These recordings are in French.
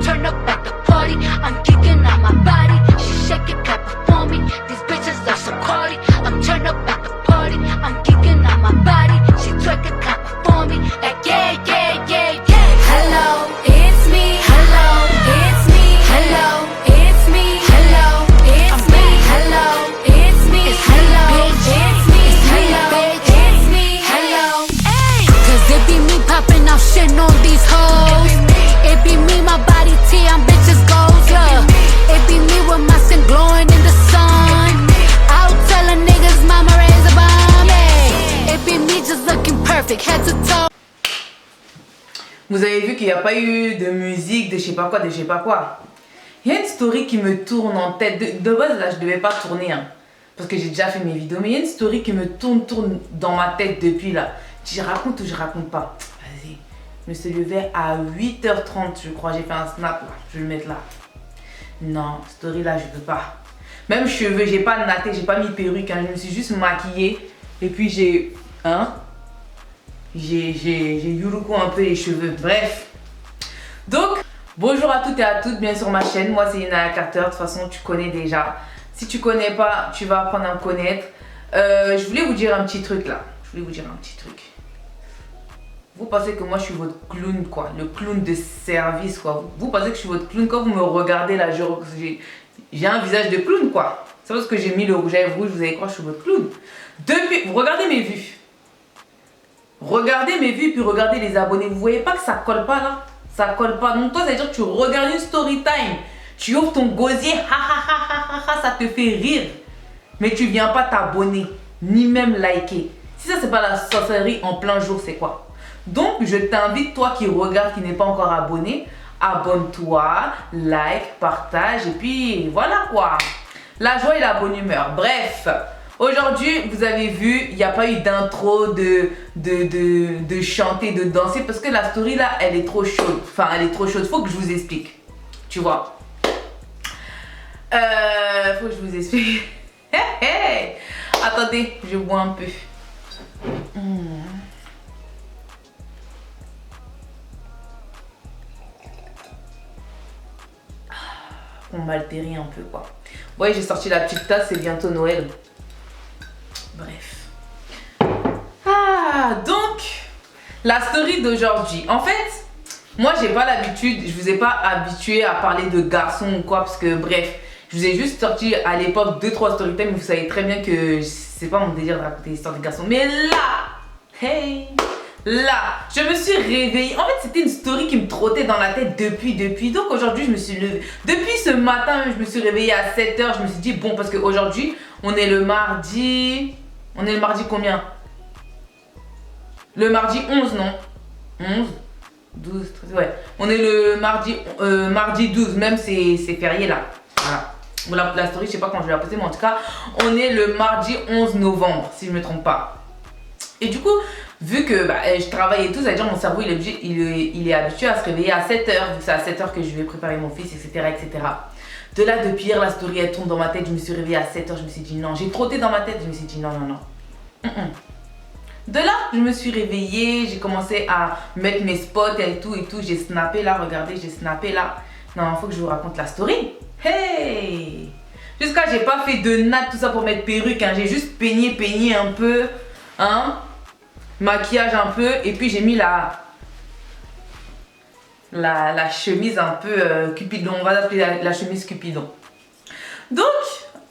turn up at the party. I'm kicking on my body. She shake it, clap it for me. These bitches are so cardi. I'm turn up at the party. I'm kicking on my body. She twerk it, clap it for me. Like yeah, yeah, yeah, yeah. Hello, it's me. Hello, it's me. Hello, it's me. Hello, it's me. Hello, it's me. Hello, it's me. Hello, it's me. Hello, hey. Cause it be me popping off shit on these hoes. It be me, my body T, I'm bitches goals, look. It be me with my skin glowing in the sun. I'll tell a niggas mama raise a bomb, hey. It be me just looking perfect, head to toe. Vous avez vu qu'il n'y a pas eu de musique, de je sais pas quoi, de je sais pas quoi. Il y a une story qui me tourne en tête. De base, là, je devais pas tourner, hein, parce que j'ai déjà fait mes vidéos. Mais il y a une story qui me tourne dans ma tête depuis là. Je raconte ou je raconte pas? Vas-y. Je me suis levée à 8h30, je crois. J'ai fait un snap là. Je vais le mettre là. Non, story là, je peux pas. Même cheveux, j'ai pas natté, j'ai pas mis perruque. Hein, je me suis juste maquillée. Et puis j'ai. Hein? J'ai yuruku un peu les cheveux, bref. Donc, bonjour à toutes et à toutes, bien sur ma chaîne. Moi, c'est Inaya Carter, de toute façon, tu connais déjà. Si tu connais pas, tu vas apprendre à me connaître. Je voulais vous dire un petit truc là. Vous pensez que moi, je suis votre clown, quoi. Le clown de service, quoi. Vous pensez que je suis votre clown quand vous me regardez là. J'ai un visage de clown, quoi. C'est parce que j'ai mis le rouge à lèvres rouge, vous allez croire que je suis votre clown. Depuis, vous regardez mes vues. Regardez mes vues, puis regardez les abonnés. Vous voyez pas que ça colle pas là? Ça colle pas. Donc toi, ça veut dire que tu regardes une story time. Tu ouvres ton gosier, ça te fait rire. Mais tu viens pas t'abonner, ni même liker. Si ça, c'est pas la sorcellerie en plein jour, c'est quoi? Donc, je t'invite, toi qui regardes, qui n'est pas encore abonné, abonne-toi, like, partage, et puis voilà quoi. La joie et la bonne humeur. Bref. Aujourd'hui, vous avez vu, il n'y a pas eu d'intro, de chanter, de danser, parce que la story là, elle est trop chaude. Enfin, elle est trop chaude, faut que je vous explique. Tu vois. Faut que je vous explique. Attendez, je bois un peu. On m'altérer un peu quoi. Ouais, j'ai sorti la petite tasse, c'est bientôt Noël. Bref. Ah, donc, la story d'aujourd'hui. En fait, moi, j'ai pas l'habitude, je vous ai pas habitué à parler de garçons ou quoi, parce que bref, je vous ai juste sorti à l'époque 2-3 story time, vous savez très bien que c'est pas mon délire de raconter l'histoire des garçons. Mais là, hey, là, je me suis réveillée. En fait, c'était une story qui me trottait dans la tête depuis. Donc aujourd'hui, je me suis levée. Depuis ce matin, je me suis réveillée à 7h. Je me suis dit, bon, parce qu'aujourd'hui, on est le mardi. On est le mardi combien? Le mardi 11, non? 11, 12, 13, ouais. On est le mardi 12, même c'est férié là. Voilà. La story, je sais pas quand je vais la poster, mais en tout cas, on est le mardi 11 novembre, si je me trompe pas. Et du coup, vu que je travaille et tout, ça veut dire mon cerveau, il est habitué à se réveiller à 7h, vu que c'est à 7h que je vais préparer mon fils, etc., etc. De là, depuis hier, la story, elle tourne dans ma tête. Je me suis réveillée à 7h, je me suis dit non. J'ai trotté dans ma tête, je me suis dit non. De là, je me suis réveillée, j'ai commencé à mettre mes spots et tout. J'ai snappé là, regardez, j'ai snappé là. Non, faut que je vous raconte la story. Hey! Jusqu'à, j'ai pas fait de natte, tout ça pour mettre perruque, hein. J'ai juste peigné un peu, hein. Maquillage un peu, et puis j'ai mis la chemise un peu Cupidon, on va l'appeler la chemise Cupidon. Donc,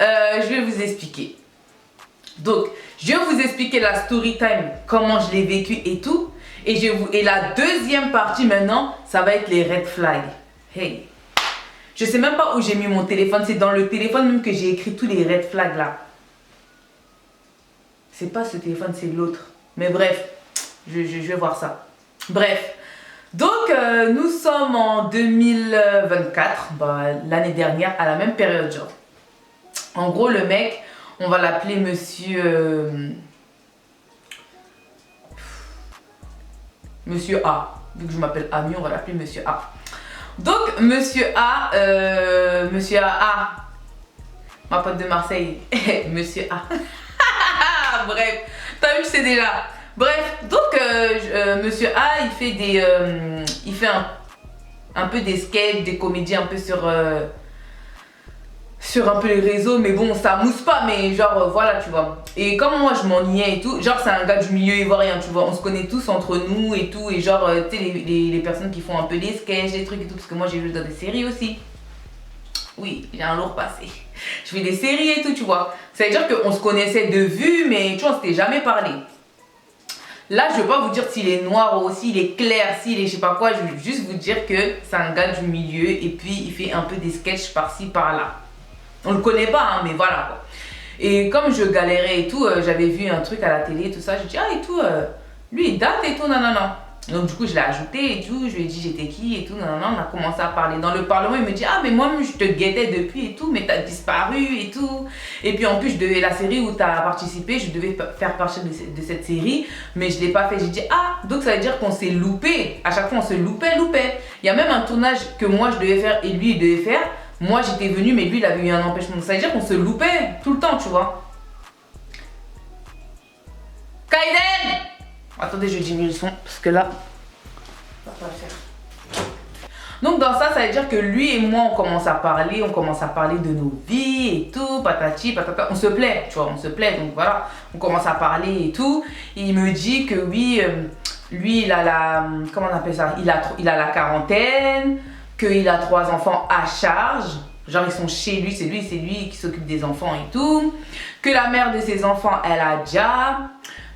je vais vous expliquer. Donc, je vais vous expliquer la story time, comment je l'ai vécu et tout. Et la deuxième partie maintenant, ça va être les red flags. Hey, je sais même pas où j'ai mis mon téléphone, c'est dans le téléphone même que j'ai écrit tous les red flags là. C'est pas ce téléphone, c'est l'autre. Mais bref, je vais voir ça. Bref. Donc, nous sommes en 2024, l'année dernière, à la même période, genre. En gros, le mec, on va l'appeler monsieur... Monsieur A. Vu que je m'appelle Ami, on va l'appeler monsieur A. Donc, monsieur A, ma pote de Marseille, monsieur A. Bref, t'as vu, je sais déjà. Bref, donc monsieur A, il fait un peu des sketchs, des comédies un peu sur un peu les réseaux, mais bon, ça mousse pas, mais genre voilà, tu vois. Et comme moi je m'ennuyais et tout, genre c'est un gars du milieu ivoirien, tu vois, on se connaît tous entre nous et tout, et genre, tu sais, les personnes qui font un peu des sketchs, des trucs et tout, parce que moi j'ai vu dans des séries aussi. Oui, j'ai un lourd passé. Je fais des séries et tout, tu vois. Ça veut dire qu'on se connaissait de vue, mais tu vois, on s'était jamais parlé. Là, je veux pas vous dire s'il est noir ou s'il est clair, s'il est je sais pas quoi, je veux juste vous dire que c'est un gars du milieu et puis il fait un peu des sketchs par-ci, par-là. On le connaît pas, hein, mais voilà quoi. Et comme je galérais et tout, j'avais vu un truc à la télé et tout ça, je dis ah et tout, lui il date et tout, non. Donc du coup je l'ai ajouté et tout, je lui ai dit j'étais qui et tout, non, on a commencé à parler. Dans le parlement il me dit ah mais moi je te guettais depuis et tout, mais t'as disparu et tout. Et puis en plus la série où t'as participé, je devais faire partie de cette série, mais je l'ai pas fait. J'ai dit ah donc ça veut dire qu'on s'est loupé, à chaque fois on se loupait. Il y a même un tournage que moi je devais faire et lui il devait faire. Moi j'étais venue mais lui il avait eu un empêchement. Ça veut dire qu'on se loupait tout le temps, tu vois. Kaiden! Attendez, je diminue le son parce que là, ça va pas le faire. Donc dans ça, ça veut dire que lui et moi on commence à parler de nos vies et tout, patati, patata. On se plaît, tu vois, on se plaît. Donc voilà, on commence à parler et tout. Et il me dit que oui, lui il a la, comment on appelle ça? Il a la quarantaine. Qu'il a 3 enfants à charge, genre ils sont chez lui, c'est lui qui s'occupe des enfants et tout, que la mère de ses enfants elle a déjà,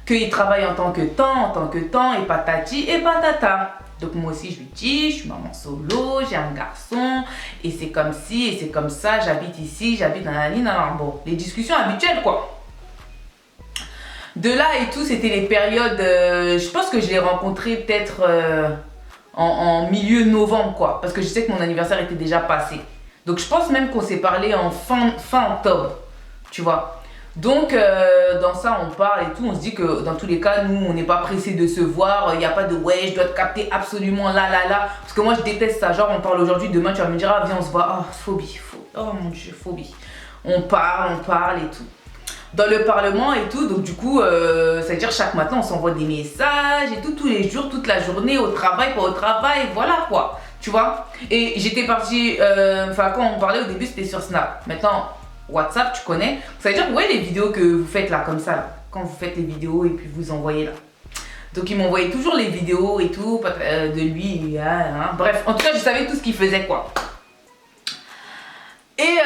qu'il travaille en tant que temps, et patati et patata. Donc moi aussi je lui dis, je suis maman solo, j'ai un garçon, et c'est comme ci, et c'est comme ça, j'habite ici, j'habite dans la ligne, bon, les discussions habituelles quoi. De là et tout, c'était les périodes, je pense que je l'ai rencontré peut-être... en milieu novembre quoi, parce que je sais que mon anniversaire était déjà passé. Donc je pense même qu'on s'est parlé en fin octobre, tu vois. Donc dans ça on parle et tout, on se dit que dans tous les cas nous on n'est pas pressé de se voir, il n'y a pas de ouais je dois te capter absolument là, parce que moi je déteste ça, genre on parle aujourd'hui, demain tu vas me dire ah viens on se voit, oh phobie, oh mon dieu phobie. On parle et tout. Dans le parlement et tout, donc du coup, ça veut dire chaque matin on s'envoie des messages et tout, tous les jours, toute la journée, au travail, pas au travail, voilà quoi, tu vois. Et j'étais partie, enfin quand on parlait au début c'était sur Snap, maintenant WhatsApp tu connais, ça veut dire ouais les vidéos que vous faites là comme ça, là, quand vous faites les vidéos et puis vous envoyez là. Donc il m'envoyait toujours les vidéos et tout, de lui, bref, en tout cas je savais tout ce qu'il faisait quoi. Et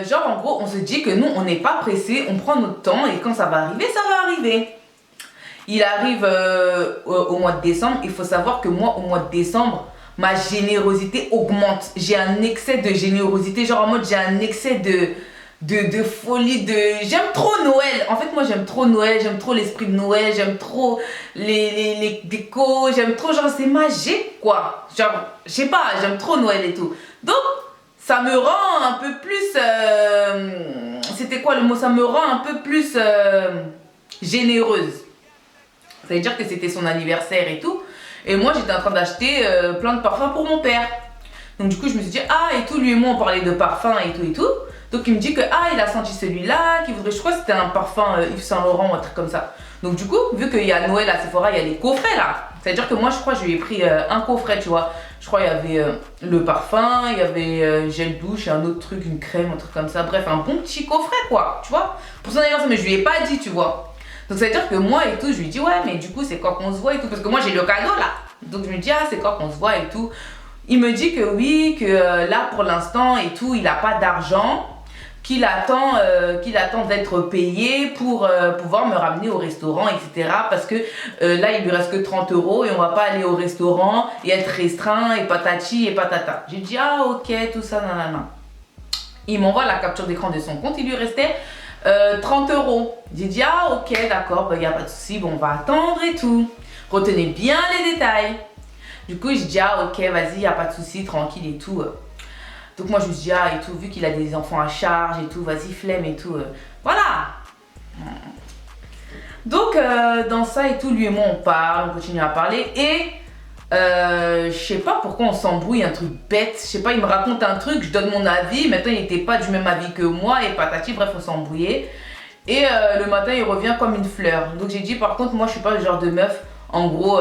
genre en gros on se dit que nous on n'est pas pressé, on prend notre temps et quand ça va arriver, ça va arriver. Il arrive au mois de décembre, il faut savoir que moi au mois de décembre, ma générosité augmente. J'ai un excès de générosité, genre en mode j'ai un excès de folie, j'aime trop Noël. En fait moi j'aime trop Noël, j'aime trop l'esprit de Noël, j'aime trop les décos, j'aime trop genre c'est magique quoi. Genre je sais pas, j'aime trop Noël et tout. Donc ça me rend un peu plus, c'était quoi le mot? Ça me rend un peu plus généreuse. Ça veut dire que c'était son anniversaire et tout. Et moi j'étais en train d'acheter plein de parfums pour mon père. Donc du coup je me suis dit ah et tout, lui et moi on parlait de parfums et tout. Donc il me dit que ah il a senti celui-là, qu'il voudrait, je crois que c'était un parfum Yves Saint Laurent ou un truc comme ça. Donc du coup vu qu'il y a Noël à Sephora, il y a les coffrets là. Ça veut dire que moi je crois que je lui ai pris un coffret tu vois. Je crois qu'il y avait le parfum, il y avait gel douche et un autre truc, une crème, un truc comme ça. Bref, un bon petit coffret quoi, tu vois. Pour son anniversaire, mais je lui ai pas dit, tu vois. Donc ça veut dire que moi et tout, je lui dis ouais, mais du coup c'est quand qu'on se voit et tout. Parce que moi j'ai le cadeau là. Donc je me dis ah c'est quand qu'on se voit et tout. Il me dit que oui, que là pour l'instant et tout, il a pas d'argent. Qu'il attend d'être payé pour pouvoir me ramener au restaurant, etc. Parce que là, il lui reste que 30 € et on va pas aller au restaurant et être restreint et patati et patata. J'ai dit, ah ok, tout ça, nanana. Il m'envoie la capture d'écran de son compte, il lui restait 30 €. J'ai dit, ah ok, d'accord, il n'y a pas de souci, bon, on va attendre et tout. Retenez bien les détails. Du coup, j'ai dit, ah ok, vas-y, il n'y a pas de souci, tranquille et tout. Donc moi je me suis dit, ah et tout, vu qu'il a des enfants à charge et tout, vas-y flemme et tout, voilà. Donc dans ça et tout, lui et moi on parle, on continue à parler et je sais pas pourquoi on s'embrouille, un truc bête, je sais pas, il me raconte un truc, je donne mon avis, maintenant il était pas du même avis que moi et patati, bref on s'est embrouillé. Et le matin il revient comme une fleur. Donc j'ai dit par contre moi je suis pas le genre de meuf, En gros,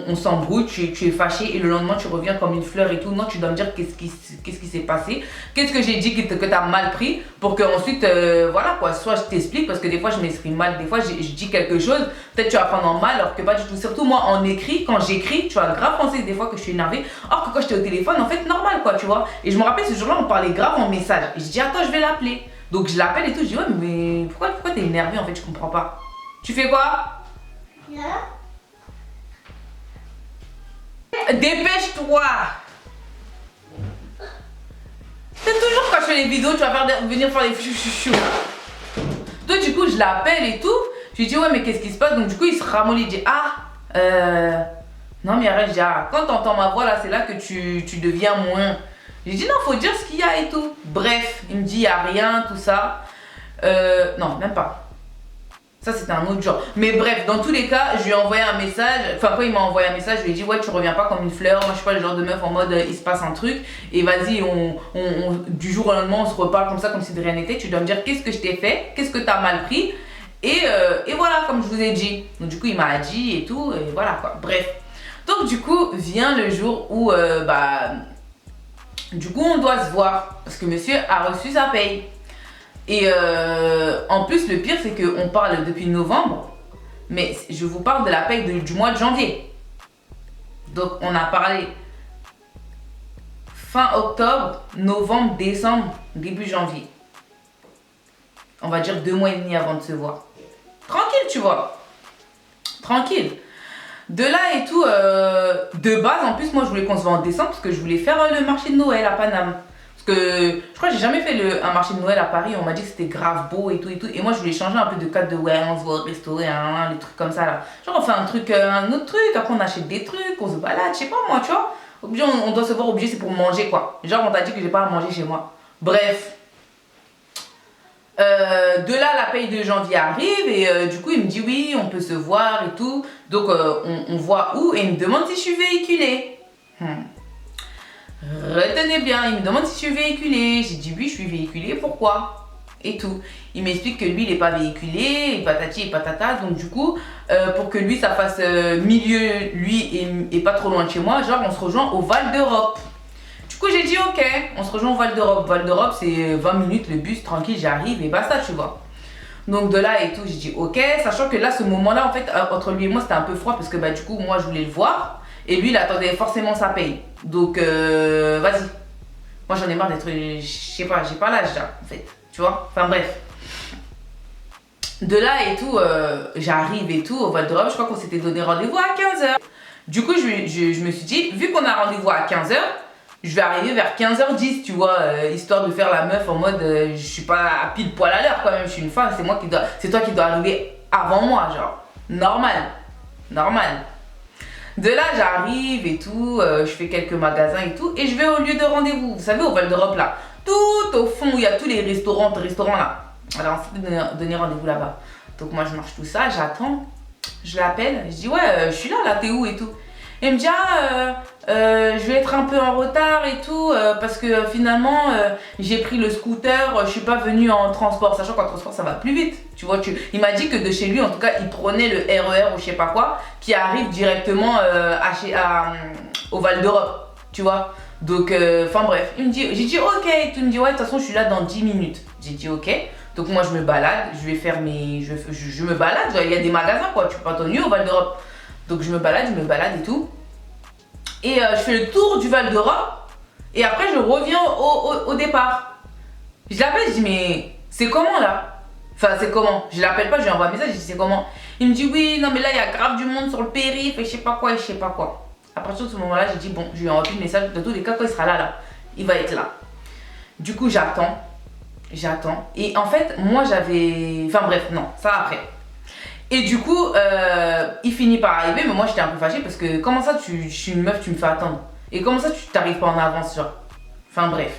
on s'embrouille, tu es fâché et le lendemain tu reviens comme une fleur et tout. Non, tu dois me dire qu'est-ce qui s'est passé, qu'est-ce que j'ai dit que tu as mal pris pour que ensuite, voilà quoi, soit je t'explique parce que des fois je m'exprime mal, des fois je dis quelque chose, peut-être tu vas prendre en mal alors que pas du tout. Surtout moi en écrit, quand j'écris, tu vois, grave penser des fois que je suis énervée, alors que quand j'étais au téléphone, en fait, normal quoi, tu vois. Et je me rappelle ce jour-là, on parlait grave en message. Et je dis, attends, je vais l'appeler. Donc je l'appelle et tout, je dis, ouais, mais pourquoi t'es énervé en fait, je comprends pas. Tu fais quoi? Dépêche-toi! C'est toujours quand je fais les vidéos, tu vas venir faire des chou. Donc du coup, je l'appelle et tout. Je lui dis, ouais, mais qu'est-ce qui se passe? Donc du coup, il se ramollit, il dit, non, mais arrête, je dis, quand t'entends ma voix là, c'est là que tu deviens moins. J'ai dit, non, faut dire ce qu'il y a et tout. Bref, il me dit, il n'y a rien, tout ça. Non, même pas. Ça, c'était un autre genre. Mais bref, dans tous les cas, je lui ai envoyé un message. Enfin, quand il m'a envoyé un message, je lui ai dit, ouais, tu reviens pas comme une fleur. Moi, je suis pas le genre de meuf en mode, il se passe un truc. Et vas-y, du jour au lendemain, on se reparle comme ça, comme si de rien n'était. Tu dois me dire, qu'est-ce que je t'ai fait? Qu'est-ce que t'as mal pris? Et voilà, comme je vous ai dit. Donc, du coup, il m'a dit et tout. Et voilà, quoi. Bref. Donc, du coup, vient le jour où, du coup, on doit se voir. Parce que monsieur a reçu sa paye. Et en plus, le pire, c'est qu'on parle depuis novembre, mais je vous parle de la paye du mois de janvier. Donc, on a parlé fin octobre, novembre, décembre, début janvier. On va dire 2 mois et demi avant de se voir. Tranquille, tu vois. Tranquille. De là et tout, de base, en plus, moi, je voulais qu'on se voit en décembre parce que je voulais faire le marché de Noël à Paname. Parce que je crois que j'ai jamais fait un marché de Noël à Paris, on m'a dit que c'était grave beau et tout et tout. Et moi je voulais changer un peu de cadre de ouais, on se voit au resto, les trucs comme ça là. Genre on fait un autre truc, après on achète des trucs, on se balade, je sais pas moi, tu vois. Obligé, on doit se voir, obligé c'est pour manger quoi. Genre on t'a dit que j'ai pas à manger chez moi. Bref. De là la paye de janvier arrive et du coup il me dit oui on peut se voir et tout. Donc on voit où et il me demande si je suis véhiculée. Retenez bien, il me demande si je suis véhiculée. J'ai dit oui, je suis véhiculée, pourquoi? Et tout. Il m'explique que lui, il n'est pas véhiculé, et patati et patata. Donc du coup, pour que lui, ça fasse milieu, lui, et pas trop loin de chez moi, genre on se rejoint au Val d'Europe. Du coup, j'ai dit ok, on se rejoint au Val d'Europe. Val d'Europe, c'est 20 minutes, le bus, tranquille, j'arrive et basta, tu vois. Donc de là et tout, j'ai dit ok, sachant que là, ce moment-là, en fait, entre lui et moi, c'était un peu froid parce que bah du coup, moi, je voulais le voir. Et lui, il attendait forcément sa paye. Donc, vas-y. Moi, j'en ai marre d'être... Je sais pas, j'ai pas l'âge là, en fait. Tu vois? Enfin, bref. De là et tout, j'arrive et tout au Val d'Europe. Je crois qu'on s'était donné rendez-vous à 15h. Du coup, je me suis dit, vu qu'on a rendez-vous à 15h, je vais arriver vers 15h10, tu vois, histoire de faire la meuf en mode, je suis pas à pile poil à l'heure quand même, je suis une femme, c'est toi qui dois arriver avant moi, genre. Normal. De là, j'arrive et tout, je fais quelques magasins et tout, et je vais au lieu de rendez-vous. Vous savez, au Val d'Europe là, tout au fond où il y a tous les restaurants là. Alors, on s'est donné rendez-vous là-bas. Donc, moi, je marche tout ça, j'attends, je l'appelle, je dis ouais, je suis là, t'es où et tout. Et il me dit je vais être un peu en retard et tout, parce que finalement, j'ai pris le scooter, je suis pas venue en transport, sachant qu'en transport, ça va plus vite. Tu vois, il m'a dit que de chez lui, en tout cas, il prenait le RER ou je sais pas quoi, qui arrive directement au Val d'Europe, tu vois. Donc, enfin bref, j'ai dit ok, il me dit ouais, de toute façon, je suis là dans 10 minutes. J'ai dit ok, donc moi, je me balade, je vais faire je me balade, il y a des magasins quoi, tu peux pas t'ennuyer au Val d'Europe. Donc, je me balade et tout. Et je fais le tour du Val d'Europe, et après, je reviens au départ. Je l'appelle, je dis mais c'est comment là? Enfin, c'est comment? Je l'appelle pas, je lui envoie un message, je dis c'est comment? Il me dit oui, non mais là il y a grave du monde sur le périph' et je sais pas quoi. À partir de ce moment-là, j'ai dit bon, je lui envoie plus de message. De tous les cas, quand il sera là, il va être là. Du coup, j'attends. Et en fait, moi j'avais. Enfin bref, non, ça après. Et du coup, il finit par arriver, mais moi j'étais un peu fâchée parce que comment ça, je suis une meuf, tu me fais attendre? Et comment ça, tu t'arrives pas en avance, genre? Enfin bref.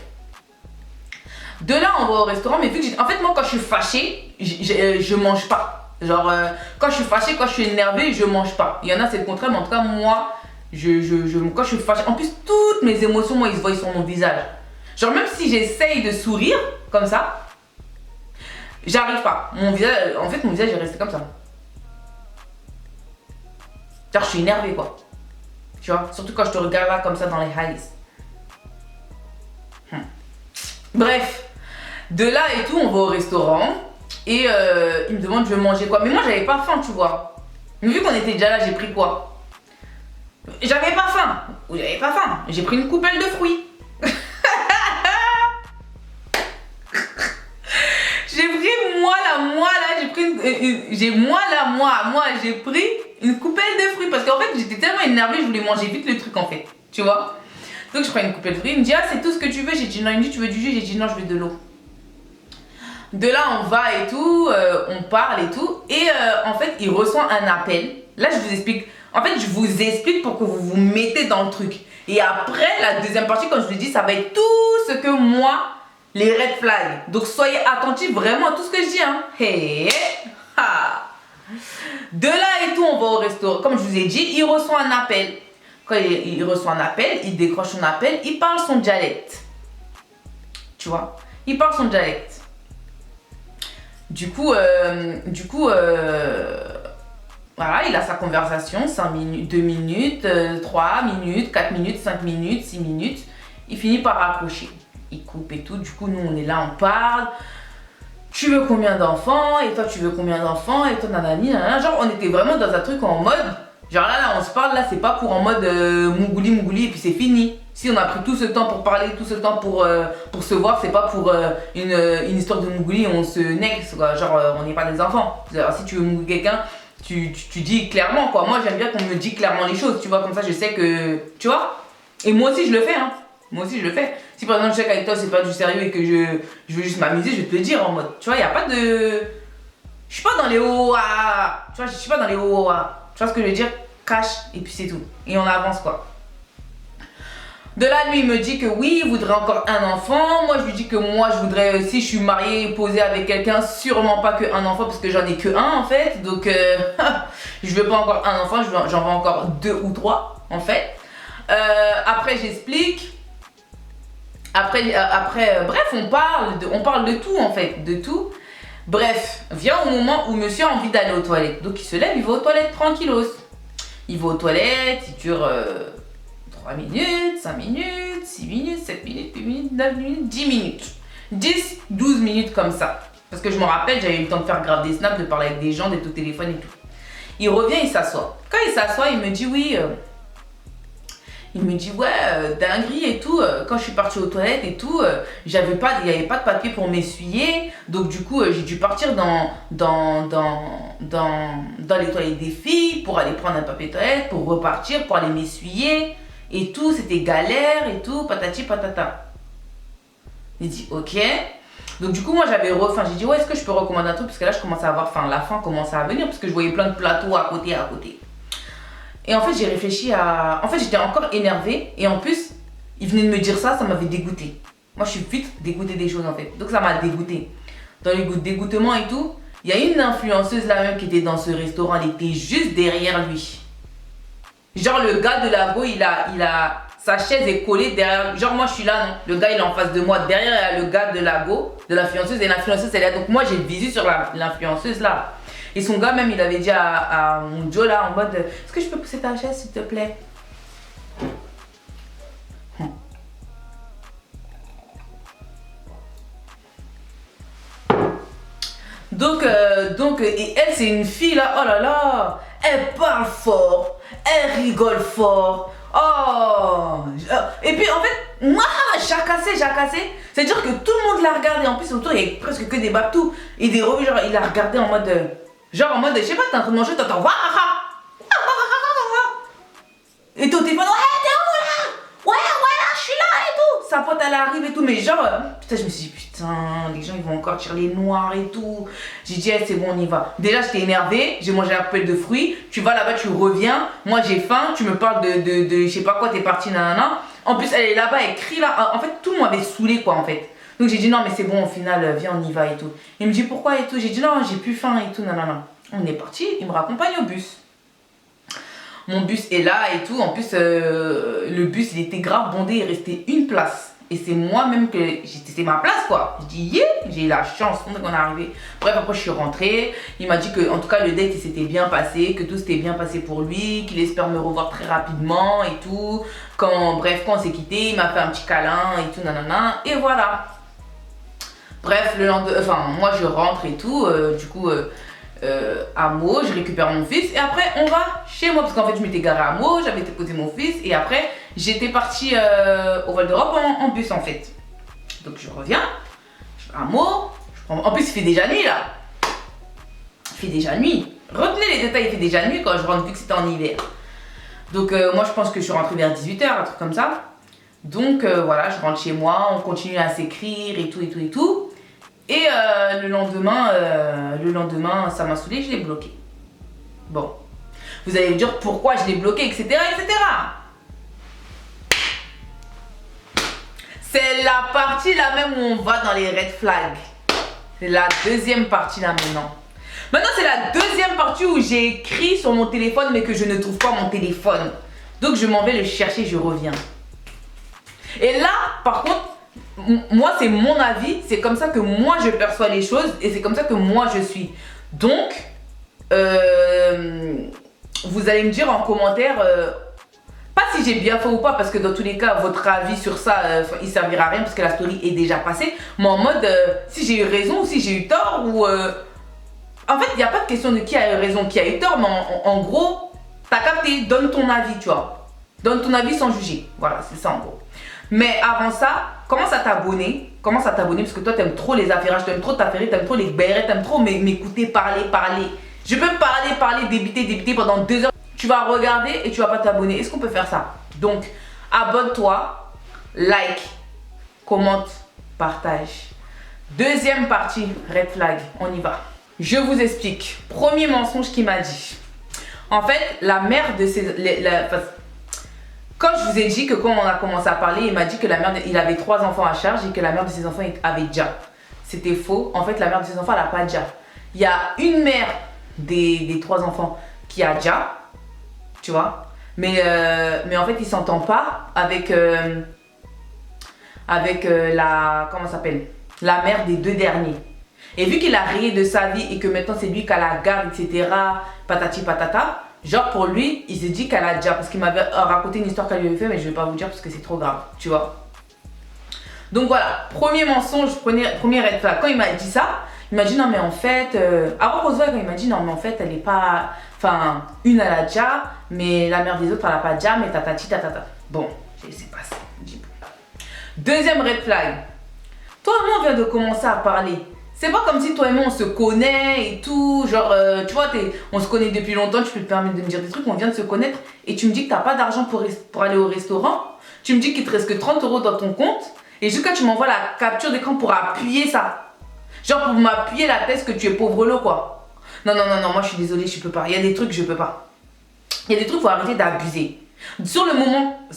De là, on va au restaurant, mais vu que en fait, moi, quand je suis fâchée, je mange pas. Genre, quand je suis fâchée, quand je suis énervée, je mange pas. Il y en a, c'est le contraire, mais en tout cas, moi, quand je suis fâchée, en plus, toutes mes émotions, moi, ils se voient sur mon visage. Genre, même si j'essaye de sourire, comme ça, j'arrive pas. Mon visage est resté comme ça. Genre, je suis énervée, quoi. Tu vois, surtout quand je te regarde là, comme ça, dans les highs. Bref, de là et tout, on va au restaurant. Et il me demande, je veux manger quoi. Mais moi, j'avais pas faim, tu vois. Mais vu qu'on était déjà là, j'ai pris quoi? J'avais pas faim. Ou j'avais pas faim. J'ai pris une coupelle de fruits. J'ai pris j'ai pris une coupelle de fruits parce qu'en fait j'étais tellement énervée, je voulais manger vite le truc en fait, tu vois. Donc je prends une coupelle de fruits, il me dit ah c'est tout ce que tu veux, j'ai dit non, il me dit tu veux du jus, j'ai dit non je veux de l'eau. De là on va et tout, on parle et tout et en fait il reçoit un appel, là je vous explique, en fait je vous explique pour que vous vous mettez dans le truc et après la deuxième partie comme je vous dis ça va être tout ce que moi les red flags. Donc soyez attentifs vraiment à tout ce que je dis. Hein. Hey, ha. De là et tout, on va au restaurant. Comme je vous ai dit, il reçoit un appel. Quand il reçoit un appel, il décroche son appel, il parle son dialecte. Tu vois, il parle son dialecte. Du coup, voilà, il a sa conversation, 5 minutes, 2 minutes, 3 minutes, 4 minutes, 5 minutes, 6 minutes. Il finit par raccrocher. Il coupe et tout, du coup nous on est là, on parle. Tu veux combien d'enfants? Et toi tu veux combien d'enfants? Et toi nanani, nanana. Genre on était vraiment dans un truc en mode, genre là on se parle, là c'est pas pour en mode mougouli et puis c'est fini. Si on a pris tout ce temps pour parler, tout ce temps pour se voir, c'est pas pour une histoire de mougouli, on se nexe quoi, genre on n'est pas des enfants. Alors, si tu veux mougouler quelqu'un, tu dis clairement quoi. Moi j'aime bien qu'on me dise clairement les choses, tu vois, comme ça je sais que, tu vois. Et moi aussi je le fais hein. Moi aussi je le fais. Si par exemple je sais qu'avec toi c'est pas du sérieux et que je veux juste m'amuser, je vais te le dire en mode. Tu vois, il n'y a pas de. Je suis pas dans les hauts. Tu vois, je suis pas dans les hauts. Tu vois ce que je veux dire? Cash et puis c'est tout. Et on avance quoi. De là, lui il me dit que oui, il voudrait encore un enfant. Moi je lui dis que moi je voudrais, si je suis mariée, posée avec quelqu'un, sûrement pas que un enfant parce que j'en ai que un en fait. Donc je veux pas encore un enfant, j'en veux encore 2 ou 3 en fait. Après j'explique. Bref, on parle de tout en fait, de tout. Bref, vient au moment où monsieur a envie d'aller aux toilettes. Donc il se lève, il va aux toilettes tranquillos. Il va aux toilettes, il dure 3 minutes, 5 minutes, 6 minutes, 7 minutes, 8 minutes, 9 minutes, 10 minutes. 10, 12 minutes comme ça. Parce que je me rappelle, j'avais eu le temps de faire grave des snaps, de parler avec des gens, d'être au téléphone et tout. Il revient, il s'assoit. Quand il s'assoit, il me dit oui... Il me dit ouais, dinguerie et tout, quand je suis partie aux toilettes et tout, il n'y avait pas de papier pour m'essuyer, donc du coup j'ai dû partir dans les toilettes des filles pour aller prendre un papier toilette, pour repartir, pour aller m'essuyer et tout, c'était galère et tout, patati patata. Il dit ok, donc du coup moi j'ai dit ouais est-ce que je peux recommander un truc parce que là je commençais à avoir faim, la faim commençait à venir parce que je voyais plein de plateaux à côté. Et en fait, j'ai réfléchi à... En fait, j'étais encore énervée. Et en plus, il venait de me dire ça, ça m'avait dégoûté. Moi, je suis vite dégoûtée des choses, en fait. Donc, ça m'a dégoûtée. Dans les goûts de dégoûtement et tout, il y a une influenceuse là même qui était dans ce restaurant. Elle était juste derrière lui. Genre, le gars de la go, il a... Sa chaise est collée derrière... Genre, moi, je suis là, non. Le gars, il est en face de moi. Derrière, il y a le gars de la go, de l'influenceuse. Et l'influenceuse, elle est là. Donc, moi, j'ai visé sur l'influenceuse là. Et son gars même il avait dit à mon Joe là en mode est-ce que je peux pousser ta chaise s'il te plaît? Donc et elle c'est une fille là, oh là là, elle parle fort, elle rigole fort. Oh, et puis en fait, moi, jacassé. C'est-à-dire que tout le monde l'a regardé. En plus, autour, il y avait presque que des babtous et des revues. Genre, il l'a regardé en mode. Je sais pas, t'es en train de manger, t'entends. Et t'es au téléphone, ouais, t'es où là? Ouais, là, je suis là et tout. Sa pote, elle arrive et tout. Mais genre, putain, je me suis dit, putain, les gens, ils vont encore tirer les noirs et tout. J'ai dit, c'est bon, on y va. Déjà, j'étais énervée, j'ai mangé la poêle de fruits. Tu vas là-bas, tu reviens. Moi, j'ai faim, tu me parles de je sais pas quoi, t'es parti, nanana. En plus, elle est là-bas, elle crie là. En fait, tout le monde m'avait saoulé, quoi, en fait. Donc, j'ai dit, non, mais c'est bon, au final, viens, on y va et tout. Il me dit, pourquoi et tout. J'ai dit, non, j'ai plus faim et tout, nanana. On est parti, il me raccompagne au bus. Mon bus est là et tout. En plus, le bus, il était grave bondé. Il restait une place. Et c'est moi-même que c'était ma place quoi. Je dis yeah, j'ai eu la chance qu'on est arrivé. Bref, après je suis rentrée. Il m'a dit que en tout cas le date il s'était bien passé, que tout s'était bien passé pour lui, qu'il espère me revoir très rapidement et tout. Quand on s'est quitté, il m'a fait un petit câlin et tout nanana. Et voilà. Bref, moi je rentre et tout. À Meaux, je récupère mon fils et après on va chez moi parce qu'en fait je m'étais garée à Meaux, j'avais déposé mon fils et après j'étais partie au Val d'Europe en bus en fait. Donc je reviens, je vais à Meaux, en plus il fait déjà nuit là. Il fait déjà nuit. Retenez les détails, il fait déjà nuit quand je rentre vu que c'était en hiver. Donc moi je pense que je suis rentrée vers 18h, un truc comme ça. Donc voilà, je rentre chez moi, on continue à s'écrire et tout et tout et tout. Et le lendemain, ça m'a saoulé, je l'ai bloqué. Bon, vous allez me dire pourquoi je l'ai bloqué, etc., etc. C'est la partie là même où on va dans les red flags. C'est la deuxième partie là maintenant. Maintenant, c'est la deuxième partie où j'ai écrit sur mon téléphone mais que je ne trouve pas mon téléphone. Donc, je m'en vais le chercher, je reviens. Et là, par contre, moi c'est mon avis, c'est comme ça que moi je perçois les choses et c'est comme ça que moi je suis. Donc vous allez me dire en commentaire pas si j'ai bien fait ou pas parce que dans tous les cas votre avis sur ça il servira à rien parce que la story est déjà passée, mais en mode si j'ai eu raison ou si j'ai eu tort ou en fait il n'y a pas de question de qui a eu raison, qui a eu tort, mais en gros t'as capté, donne ton avis, tu vois, donne ton avis sans juger, voilà, c'est ça en gros. Mais avant ça, commence à t'abonner. Commence à t'abonner parce que toi, t'aimes trop les affairages, t'aimes trop t'affairer, t'aimes trop les bérets, t'aimes trop m'écouter parler. Je peux parler, débiter pendant 2 heures. Tu vas regarder et tu vas pas t'abonner. Est-ce qu'on peut faire ça? Donc, abonne-toi, like, commente, partage. Deuxième partie, red flag, on y va. Je vous explique. Premier mensonge qu'il m'a dit. En fait, la mère de quand je vous ai dit que quand on a commencé à parler, il m'a dit que la mère, il avait 3 enfants à charge et que la mère de ses enfants avait déjà. C'était faux. En fait, la mère de ses enfants, elle n'a pas déjà. Il y a une mère des 3 enfants qui a déjà, tu vois. Mais en fait, il s'entend pas avec comment ça s'appelle, la mère des 2 derniers. Et vu qu'il a rayé de sa vie et que maintenant c'est lui qui a la garde, etc., patati patata. Genre pour lui, il s'est dit qu'elle a déjà, parce qu'il m'avait raconté une histoire qu'elle lui avait fait, mais je ne vais pas vous dire parce que c'est trop grave, tu vois. Donc voilà, premier mensonge, premier red flag. Quand il m'a dit ça, il m'a dit non mais en fait, avant Roswell, quand il m'a dit non mais en fait elle est pas, enfin une elle a déjà, mais la mère des autres elle a pas déjà, mais tatati tatata. Bon, j'ai laissé passer. Deuxième red flag. Toi et moi on vient de commencer à parler. C'est pas comme si toi et moi on se connaît et tout, genre tu vois, on se connaît depuis longtemps, tu peux te permettre de me dire des trucs, on vient de se connaître et tu me dis que t'as pas d'argent pour aller au restaurant, tu me dis qu'il te reste que 30 € dans ton compte et jusqu'à tu m'envoies la capture d'écran pour appuyer ça. Genre pour m'appuyer la thèse que tu es pauvre quoi. Non, moi je suis désolée, je peux pas, il y a des trucs je peux pas. Il y a des trucs, faut arrêter d'abuser. Sur le moment,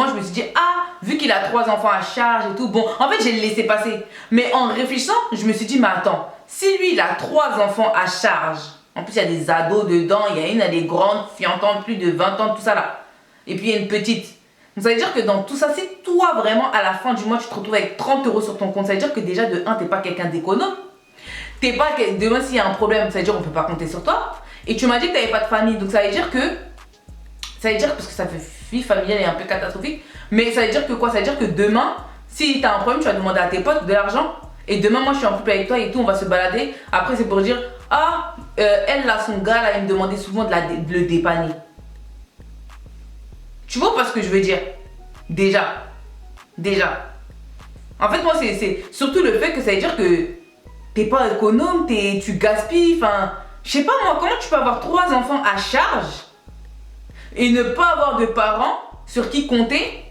je me suis dit, ah, vu qu'il a 3 enfants à charge et tout, bon, en fait, j'ai laissé passer. Mais en réfléchissant, je me suis dit, mais attends, si lui, il a 3 enfants à charge, en plus, il y a des ados dedans, il y a une, elle est grande, fiantante, plus de 20 ans, tout ça là. Et puis, il y a une petite. Donc, ça veut dire que dans tout ça, si toi, vraiment, à la fin du mois, tu te retrouves avec 30 € sur ton compte, ça veut dire que déjà, de 1, t'es pas quelqu'un d'économe. T'es pas, demain, s'il y a un problème, ça veut dire qu'on peut pas compter sur toi. Et tu m'as dit que t'avais pas de famille, donc ça veut dire que parce que ça fait vie familiale est un peu catastrophique, mais ça veut dire que quoi? Ça veut dire que demain, si tu as un problème, tu vas demander à tes potes de l'argent, et demain moi je suis en couple avec toi et tout, on va se balader, après c'est pour dire, ah, elle là, son gars là, il me demandait souvent de le dépanner. Tu vois pas ce que je veux dire? Déjà. En fait moi c'est surtout le fait que ça veut dire que t'es pas économe, tu gaspilles, enfin, je sais pas moi, comment tu peux avoir 3 enfants à charge et ne pas avoir de parents sur qui compter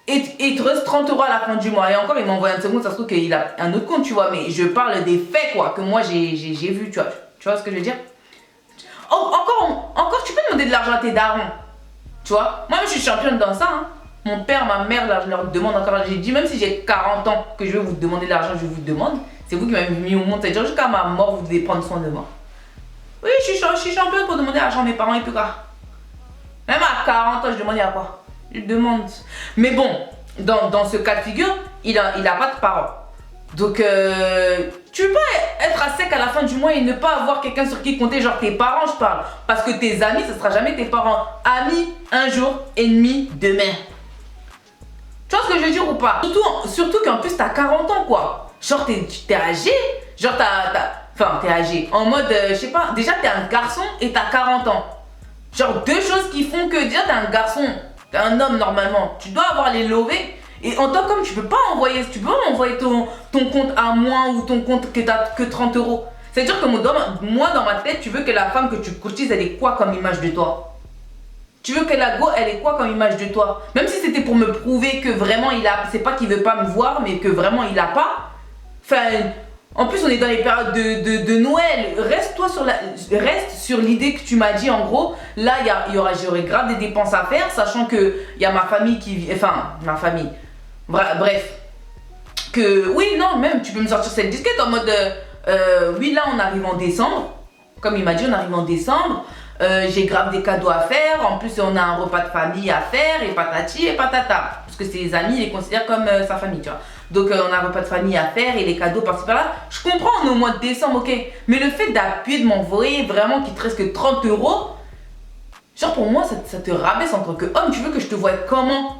et il te reste 30 € à la fin du mois. Et encore, il m'a envoyé un second, ça se trouve qu'il a un autre compte, tu vois. Mais je parle des faits, quoi, que moi j'ai vu, tu vois ce que je veux dire? Oh, encore, tu peux demander de l'argent à tes darons, tu vois. Moi, je suis championne dans ça, hein. Mon père, ma mère, là, je leur demande encore. J'ai dit, même si j'ai 40 ans que je vais vous demander de l'argent, je vous demande. C'est vous qui m'avez mis au monde, c'est-à-dire jusqu'à ma mort, vous devez prendre soin de moi. Oui, je suis championne pour demander l'argent à mes parents et tout, quoi. Même à 40 ans, je demandais à quoi? Je demande. Mais bon, dans ce cas de figure, il a pas de parents. Donc, tu peux pas être à sec à la fin du mois et ne pas avoir quelqu'un sur qui compter, genre tes parents, je parle. Parce que tes amis, ce sera jamais tes parents. Amis, un jour, ennemis, demain. Tu vois ce que je veux dire ou pas? Surtout qu'en plus, t'as 40 ans, quoi. Genre, t'es âgé. Genre, enfin, t'es âgé. En mode, je sais pas, déjà, t'es un garçon et t'as 40 ans. Genre, deux choses qui font que, déjà, t'es un garçon, t'es un homme, normalement. Tu dois avoir les lovés. Et en tant qu'homme, tu peux pas envoyer ton compte à moi ou ton compte que t'as que 30 euros. C'est-à-dire que moi, dans ma tête, tu veux que la femme que tu courtises, elle ait quoi comme image de toi? Tu veux que la go, elle ait quoi comme image de toi? Même si c'était pour me prouver que vraiment c'est pas qu'il veut pas me voir, mais que vraiment il a pas. Enfin, en plus on est dans les périodes de Noël. Reste sur l'idée que tu m'as dit en gros. Là, j'aurais grave des dépenses à faire, sachant que il y a ma famille ma famille. Bref, oui, non, même tu peux me sortir cette disquette en mode oui, là on arrive en décembre, comme il m'a dit, on arrive en décembre, j'ai grave des cadeaux à faire, en plus on a un repas de famille à faire, et patati et patata, parce que ses amis, il les considère comme sa famille, tu vois. Donc on a un repas de famille à faire et les cadeaux par-ci par-là. Je comprends, on est au mois de décembre, ok, mais le fait d'appuyer, de m'envoyer vraiment qu'il te reste que 30 euros, genre pour moi ça te rabaisse en tant qu'homme. Tu veux que je te voie comment?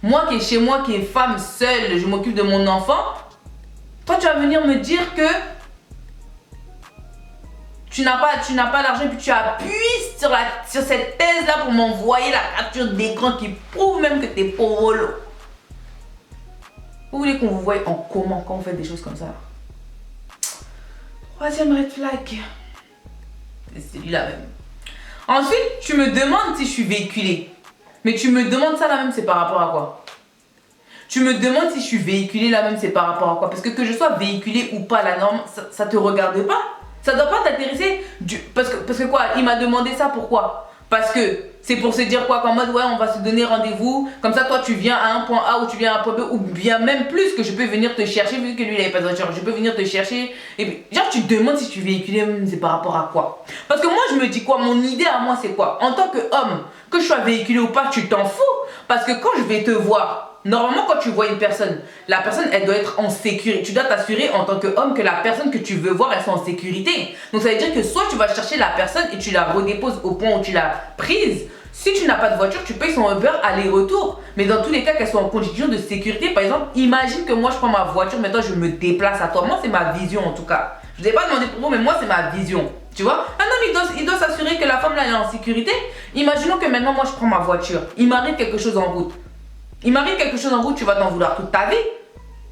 Moi qui est chez moi, qui est femme seule, je m'occupe de mon enfant. Toi, tu vas venir me dire que tu n'as pas l'argent et puis tu appuies sur cette thèse-là pour m'envoyer la capture d'écran qui prouve même que t'es pauvre. Vous voulez qu'on vous voie en comment quand on fait des choses comme ça? Troisième red flag. C'est celui-là même. Ensuite, tu me demandes si je suis véhiculée. Mais tu me demandes ça là même, c'est par rapport à quoi? Tu me demandes si je suis véhiculée là même, c'est par rapport à quoi? Parce que je sois véhiculée ou pas, la norme, ça te regarde pas. Ça doit pas t'intéresser. Parce que quoi? Il m'a demandé ça, pourquoi? Parce que c'est pour se dire quoi? Qu'en mode ouais, on va se donner rendez-vous. Comme ça, toi tu viens à un point A ou tu viens à un point B. Ou bien même plus, que je peux venir te chercher, vu que lui il avait pas de voiture. Je peux venir te chercher. Et puis, genre tu te demandes si je suis véhiculée, c'est par rapport à quoi? Parce que moi je me dis quoi? Mon idée à moi c'est quoi? En tant qu'homme, que je sois véhiculée ou pas, tu t'en fous. Parce que quand je vais te voir, normalement quand tu vois une personne, la personne elle doit être en sécurité. Tu dois t'assurer en tant qu'homme que la personne que tu veux voir, elle soit en sécurité. Donc ça veut dire que soit tu vas chercher la personne et tu la redéposes au point où tu l'as prise. Si tu n'as pas de voiture, tu payes son Uber aller-retour. Mais dans tous les cas, qu'elle soit en condition de sécurité. Par exemple, imagine que moi je prends ma voiture, maintenant je me déplace à toi. Moi c'est ma vision en tout cas. Je ne vous ai pas demandé pour vous, mais moi c'est ma vision. Tu vois? Un homme il doit s'assurer que la femme là elle est en sécurité. Imaginons que maintenant moi je prends ma voiture. Il m'arrive quelque chose en route. Tu vas t'en vouloir toute ta vie.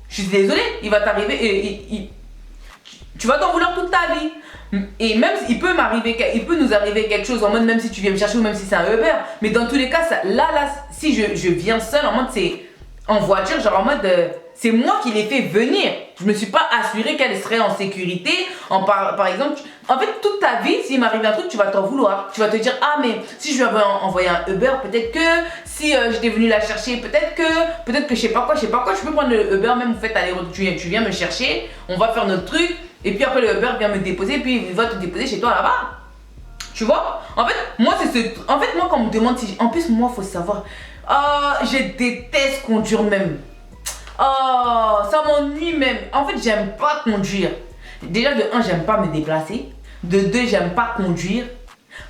Je suis désolée, il va t'arriver et tu vas t'en vouloir toute ta vie. Et même il peut nous arriver quelque chose en mode, même si tu viens me chercher ou même si c'est un Uber. Mais dans tous les cas, si je viens seule en mode, c'est en voiture, genre en mode c'est moi qui l'ai fait venir. Je me suis pas assurée qu'elle serait en sécurité. Par exemple, en fait, toute ta vie, s'il m'arrive un truc, tu vas t'en vouloir. Tu vas te dire, ah, mais si je lui avais envoyé un Uber, peut-être que si j'étais venue la chercher, peut-être que je sais pas quoi, je peux prendre le Uber, même vous faites aller, tu viens me chercher, on va faire notre truc, et puis après le Uber vient me déposer, puis il va te déposer chez toi là-bas. Tu vois? En fait, moi, quand on me demande si. En plus, moi, faut savoir. Oh, je déteste conduire même. Oh, ça m'ennuie même. En fait, j'aime pas conduire. Déjà, de 1, j'aime pas me déplacer. De 2, j'aime pas conduire.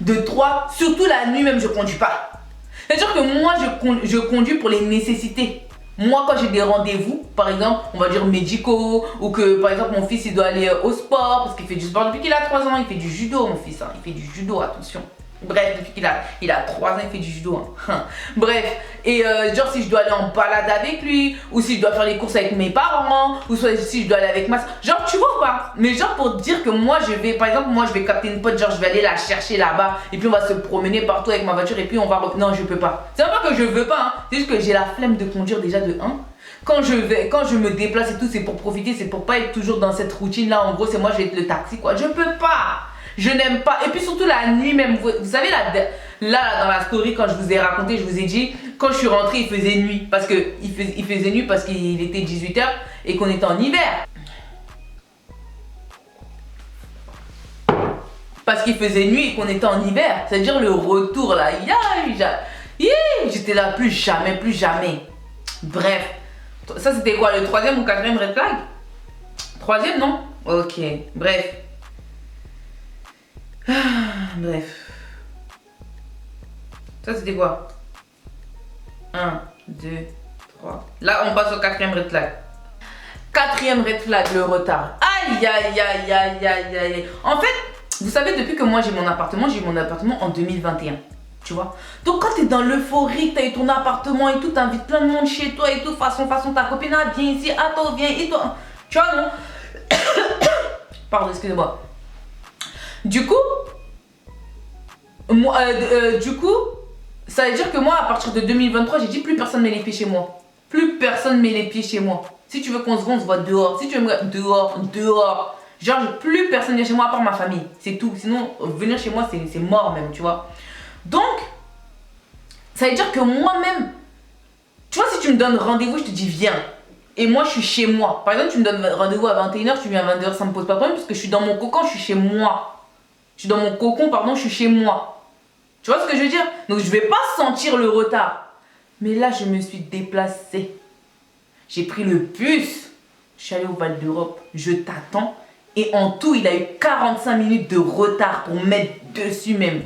De 3, surtout la nuit même, je conduis pas. C'est-à-dire que moi, je conduis pour les nécessités. Moi, quand j'ai des rendez-vous, par exemple, on va dire médicaux, ou que par exemple mon fils il doit aller au sport, parce qu'il fait du sport depuis qu'il a 3 ans, il fait du judo, mon fils, hein, il fait du judo, attention. Bref, depuis qu'il a 3 ans, il fait du judo. Hein. Bref, et genre si je dois aller en balade avec lui, ou si je dois faire les courses avec mes parents, ou soit si je dois aller avec ma soeur, genre tu vois ou pas? Mais genre pour dire que moi je vais, par exemple, moi je vais capter une pote, genre je vais aller la chercher là-bas, et puis on va se promener partout avec ma voiture, et puis on va... Non, je peux pas. C'est pas que je veux pas, hein. C'est juste que j'ai la flemme de conduire déjà de 1. Quand je me déplace et tout, c'est pour profiter, c'est pour pas être toujours dans cette routine là. En gros, c'est moi je vais être le taxi quoi. Je peux pas. Je n'aime pas. Et puis surtout la nuit même. Vous savez là dans la story quand je vous ai raconté, je vous ai dit quand je suis rentrée il faisait nuit parce que il faisait nuit parce qu'il était 18h et qu'on était en hiver. Parce qu'il faisait nuit et qu'on était en hiver. C'est-à-dire le retour là. J'étais là plus jamais. Bref. Ça, c'était quoi, le troisième ou quatrième red flag? Troisième, non? Ok, bref. Bref. Ça, c'était quoi? 1, 2, 3. Là, on passe au quatrième red flag. Quatrième red flag, le retard. Aïe, aïe, aïe, aïe, aïe, aïe. En fait, vous savez, depuis que moi j'ai eu mon appartement en 2021. Tu vois? Donc quand t'es dans l'euphorie, t'as eu ton appartement et tout, t'invites plein de monde chez toi et tout, façon, ta copine, ah, viens ici, attends, viens, et toi. Tu vois, non? Pardon, excusez-moi. Du coup, ça veut dire que moi, à partir de 2023, j'ai dit plus personne met les pieds chez moi. Plus personne met les pieds chez moi. Si tu veux qu'on se voit, on se voit dehors. Si tu veux me voir dehors. Genre, plus personne vient chez moi à part ma famille. C'est tout. Sinon, venir chez moi, c'est mort même, tu vois. Donc, ça veut dire que moi-même, tu vois, si tu me donnes rendez-vous, je te dis viens. Et moi, je suis chez moi. Par exemple, tu me donnes rendez-vous à 21h, tu viens à 22h, ça me pose pas de problème parce que je suis dans mon cocon, je suis chez moi. Je suis dans mon cocon, pardon, je suis chez moi. Tu vois ce que je veux dire? Donc, je vais pas sentir le retard. Mais là, je me suis déplacée. J'ai pris le bus. Je suis allée au Val d'Europe. Je t'attends. Et en tout, il a eu 45 minutes de retard pour mettre dessus même.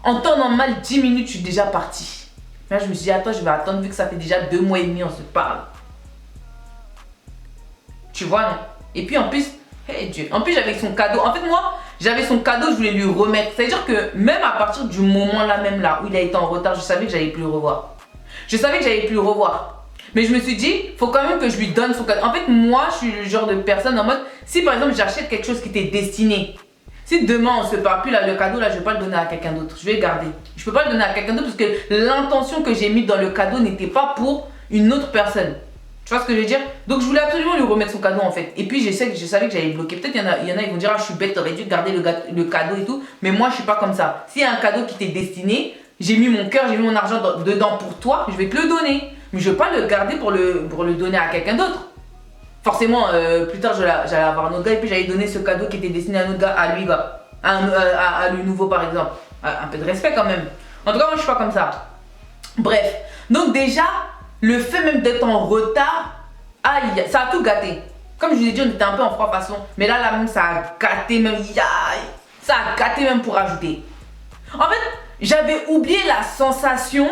En temps normal, 10 minutes, je suis déjà partie. Là, je me suis dit, attends, je vais attendre vu que ça fait déjà 2 mois et demi, on se parle. Tu vois, non? Et puis en plus, hey Dieu, en plus j'avais son cadeau. En fait, moi, j'avais son cadeau, je voulais lui remettre. C'est-à-dire que même à partir du moment là même là où il a été en retard, je savais que j'allais plus le revoir. Je savais que j'allais plus le revoir. Mais je me suis dit, faut quand même que je lui donne son cadeau. En fait, moi, je suis le genre de personne en mode, si par exemple j'achète quelque chose qui t'est destiné, si demain on se parle plus là, le cadeau là, je vais pas le donner à quelqu'un d'autre. Je vais le garder. Je peux pas le donner à quelqu'un d'autre parce que l'intention que j'ai mise dans le cadeau n'était pas pour une autre personne. Tu vois ce que je veux dire? Donc je voulais absolument lui remettre son cadeau en fait. Et puis je savais que j'allais bloquer. Peut-être il y en a, ils vont dire, ah je suis bête, t'aurais dû garder le cadeau et tout. Mais moi je suis pas comme ça. S'il y a un cadeau qui t'est destiné, j'ai mis mon cœur, j'ai mis mon argent dedans pour toi, je vais te le donner. Mais je vais pas le garder pour le donner à quelqu'un d'autre. Forcément, plus tard j'allais avoir un autre gars et puis j'allais donner ce cadeau qui était destiné à un autre gars, à lui gars. À le nouveau par exemple. Un peu de respect quand même. En tout cas moi je suis pas comme ça. Bref. Donc déjà, le fait même d'être en retard, aïe, ça a tout gâté. Comme je vous ai dit, on était un peu en froid façon. Mais là même, ça a gâté même. Ça a gâté même pour ajouter. En fait, j'avais oublié la sensation,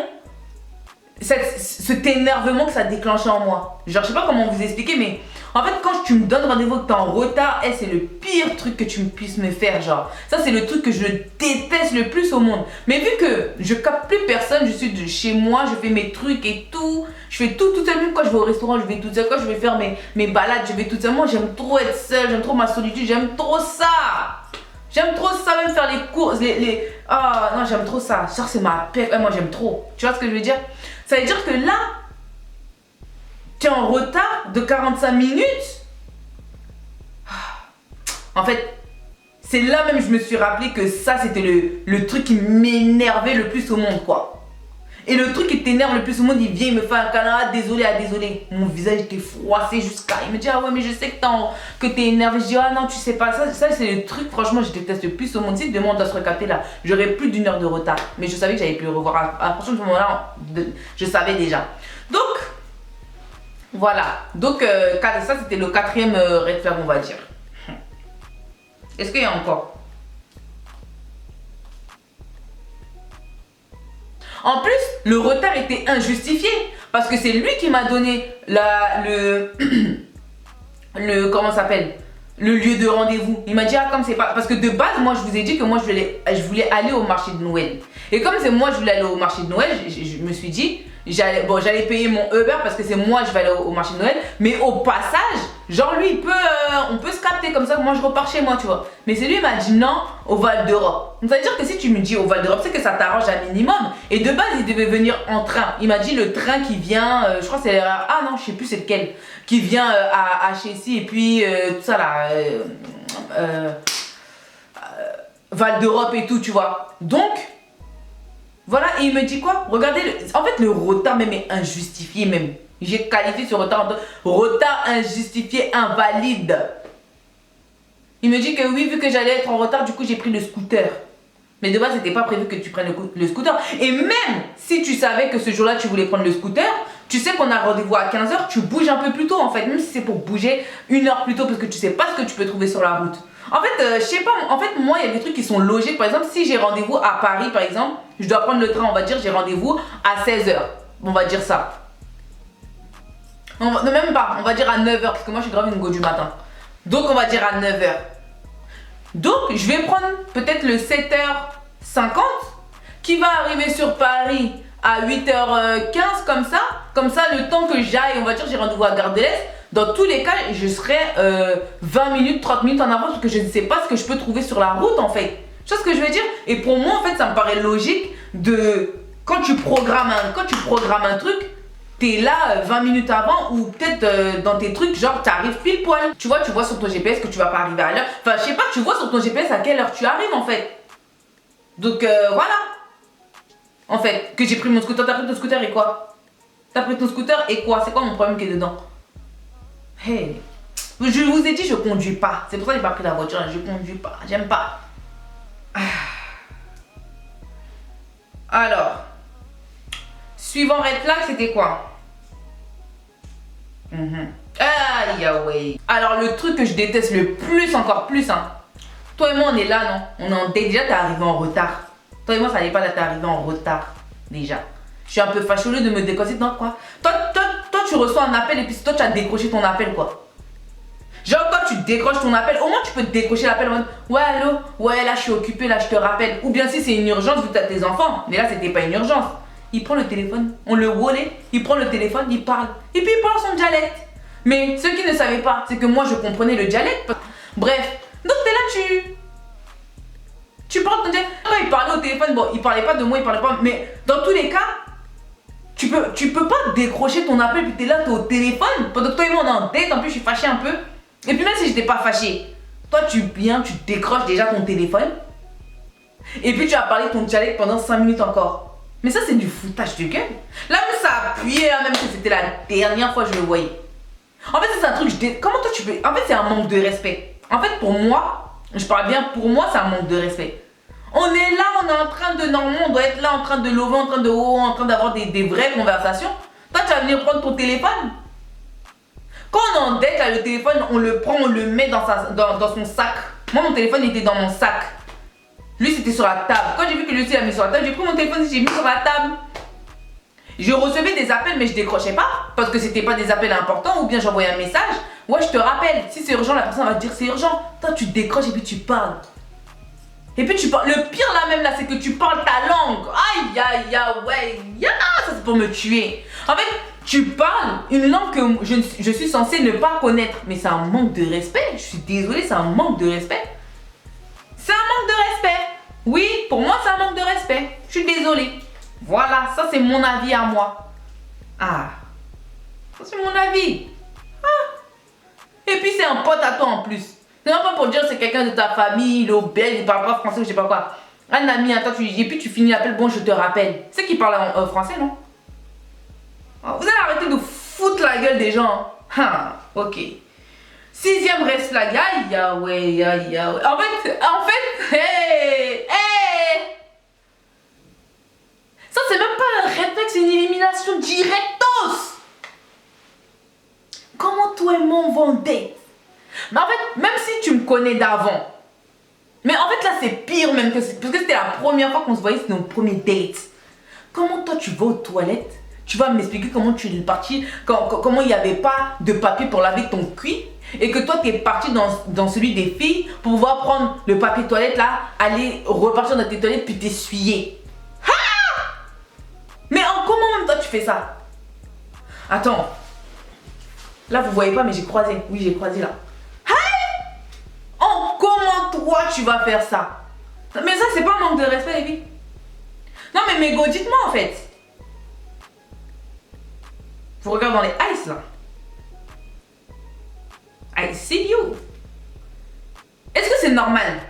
cet énervement que ça déclenchait en moi. Genre, je sais pas comment vous expliquer, mais en fait, quand tu me donnes rendez-vous que t'es en retard, c'est le pire truc que tu puisses me faire, genre. Ça, c'est le truc que je déteste le plus au monde. Mais vu que je capte plus personne, je suis de chez moi, je fais mes trucs et tout. Je fais tout toute seule, même quand je vais au restaurant, je vais toute seule. Quand je vais faire mes balades, je vais toute seule. Moi, j'aime trop être seule, j'aime trop ma solitude, j'aime trop ça. J'aime trop ça, même faire les courses, Ah non, j'aime trop ça. Genre, c'est ma paix. Moi, j'aime trop. Tu vois ce que je veux dire? Ça veut dire que là, tu es en retard de 45 minutes. En fait, c'est là même que je me suis rappelé que ça, c'était le truc qui m'énervait le plus au monde, quoi. Et le truc qui t'énerve le plus au monde, il vient, il me fait un câlin, ah désolé. Mon visage était froissé jusqu'à... Il me dit, ah ouais, mais je sais que t'es énervé. Je dis, ah non, tu sais pas, ça c'est le truc, franchement, je déteste le plus au monde. Si demain on doit se recapter là, j'aurais plus d'1 heure de retard. Mais je savais que j'allais plus le revoir. À partir de ce moment-là, je savais déjà. Donc, voilà. Donc, ça c'était le 4e red flag, on va dire. Est-ce qu'il y a encore? En plus, le retard était injustifié parce que c'est lui qui m'a donné comment ça s'appelle, le lieu de rendez-vous. Il m'a dit, ah comme c'est pas... Parce que de base, moi je vous ai dit que moi je voulais aller au marché de Noël. Et comme c'est moi je voulais aller au marché de Noël, je me suis dit, j'allais payer mon Uber parce que c'est moi je vais aller au marché de Noël. Mais au passage, genre lui on peut se capter comme ça, moi je repars chez moi, tu vois. Mais c'est lui qui m'a dit non, au Val d'Europe. Donc ça veut dire que si tu me dis au Val d'Europe, c'est que ça t'arrange un minimum. Et de base, il devait venir en train. Il m'a dit le train qui vient, je crois que c'est... Ah non, je sais plus c'est lequel. Qui vient à Chessy et puis tout ça là... Val d'Europe et tout, tu vois. Donc... Voilà, et il me dit quoi? Regardez, en fait le retard même est injustifié même. J'ai qualifié ce retard en retard injustifié, invalide. Il me dit que oui, vu que j'allais être en retard, du coup j'ai pris le scooter. Mais de base, c'était pas prévu que tu prennes le scooter. Et même si tu savais que ce jour-là, tu voulais prendre le scooter, Tu sais qu'on a rendez-vous à 15h, tu bouges un peu plus tôt en fait, même si c'est pour bouger 1 heure plus tôt parce que tu sais pas ce que tu peux trouver sur la route. En fait, je sais pas, en fait, moi, il y a des trucs qui sont logiques. Par exemple, si j'ai rendez-vous à Paris, par exemple, je dois prendre le train, on va dire, j'ai rendez-vous à 16h. On va dire ça. Non, même pas, on va dire à 9h, parce que moi, je suis grave une go du matin. Donc, on va dire à 9h. Donc, je vais prendre peut-être le 7h50, qui va arriver sur Paris à 8h15, comme ça. Comme ça, le temps que j'aille, on va dire, j'ai rendez-vous à Gare de l'Est. Dans tous les cas, je serai 20 minutes, 30 minutes en avance parce que je ne sais pas ce que je peux trouver sur la route en fait. Tu vois ce que je veux dire? Et pour moi, en fait, ça me paraît logique de... Quand tu programmes un truc, t'es là 20 minutes avant ou peut-être dans tes trucs, genre t'arrives pile poil. Tu vois sur ton GPS que tu vas pas arriver à l'heure. Enfin, je sais pas, tu vois sur ton GPS à quelle heure tu arrives en fait. Donc voilà. En fait, que j'ai pris mon scooter, t'as pris ton scooter et quoi? T'as pris ton scooter et quoi? C'est quoi mon problème qui est dedans? Hey, je vous ai dit, je conduis pas. C'est pour ça que j'ai pas pris la voiture. Je conduis pas. J'aime pas. Alors, suivant red flag, c'était quoi? Ah, Yahweh. Alors, le truc que je déteste le plus, encore plus, hein. Toi et moi, on est là, non? On est en date. Déjà, t'es arrivé en retard. Toi et moi, ça allait pas là, t'es arrivé en retard. Déjà. Je suis un peu fâchée au lieu de me décoller. Non, quoi? Toi, tu reçois un appel et puis toi, tu as décroché ton appel, quoi. Genre, quand tu décroches ton appel, au moins tu peux te décrocher l'appel en mode ouais, allô, ouais, là, je suis occupée, là, je te rappelle. Ou bien si c'est une urgence, vu que t'as tes enfants. Mais là, c'était pas une urgence. Il prend le téléphone, on le wallait, il prend le téléphone, il parle. Et puis, il parle son dialecte. Mais ce qui ne savait pas, c'est que moi, je comprenais le dialecte. Bref, donc t'es là, tu parles ton dialecte. Quand il parlait au téléphone, bon, il parlait pas de moi, il parlait pas. Mais dans tous les cas, tu peux pas décrocher ton appel puis t'es là, t'es au téléphone. Pendant que toi et moi on est en date, en plus je suis fâchée un peu. Et puis même si j'étais pas fâchée, toi tu décroches déjà ton téléphone. Et puis tu as parlé ton dialecte pendant 5 minutes encore. Mais ça c'est du foutage de gueule. Là même ça appuyait, même si c'était la dernière fois que je le voyais. En fait c'est un truc, comment toi tu peux... En fait c'est un manque de respect. En fait pour moi, je parle bien, pour moi c'est un manque de respect. On est là, on est en train de... Normalement, on doit être là en train de lover, en train d'avoir des vraies conversations. Toi, tu vas venir prendre ton téléphone. Quand on est en date, là, le téléphone, on le prend, on le met dans son sac. Moi, mon téléphone était dans mon sac. Lui, c'était sur la table. Quand j'ai vu que lui aussi l'a mis sur la table, j'ai pris mon téléphone, j'ai mis sur la table. Je recevais des appels, mais je décrochais pas. Parce que c'était pas des appels importants, ou bien j'envoyais un message. Ouais, je te rappelle. Si c'est urgent, la personne va te dire c'est urgent. Toi, tu décroches et puis tu parles. Et puis tu parles, le pire là même là, c'est que tu parles ta langue. Aïe aïe aïe ouais, ça c'est pour me tuer. En fait, tu parles une langue que je suis censée ne pas connaître. Mais c'est un manque de respect. Je suis désolée, c'est un manque de respect. C'est un manque de respect. Oui, pour moi c'est un manque de respect. Je suis désolée. Voilà, ça c'est mon avis à moi. Ah, ça c'est mon avis. Ah. Et puis c'est un pote à toi en plus. C'est même pas pour dire c'est quelqu'un de ta famille, il est belge, il parle pas français ou je sais pas quoi. Un ami à toi, et puis tu finis l'appel, bon je te rappelle. C'est qui parle en français, non? Vous allez arrêter de foutre la gueule des gens. Ah, ok. 6e red flag, aïe, ouais. En fait, hey. Ça c'est même pas un red flag, c'est une élimination directos. Comment toi et moi on va en date? Mais en fait, même si tu me connais d'avant, mais en fait là c'est pire même que parce que c'était la première fois qu'on se voyait, c'était nos premiers dates. Comment toi tu vas aux toilettes, tu vas m'expliquer comment tu es parti, comment il n'y avait pas de papier pour laver ton cul et que toi tu es parti dans celui des filles pour pouvoir prendre le papier toilette là, aller repartir dans tes toilettes puis t'essuyer. Mais comment même toi tu fais ça? Attends. Là vous voyez pas mais j'ai croisé. Oui j'ai croisé là. Comment toi tu vas faire ça? Mais ça c'est pas un manque de respect les filles. Non mais go dites-moi en fait. Vous regardez dans les eyes là. I see you. Est-ce que c'est normal?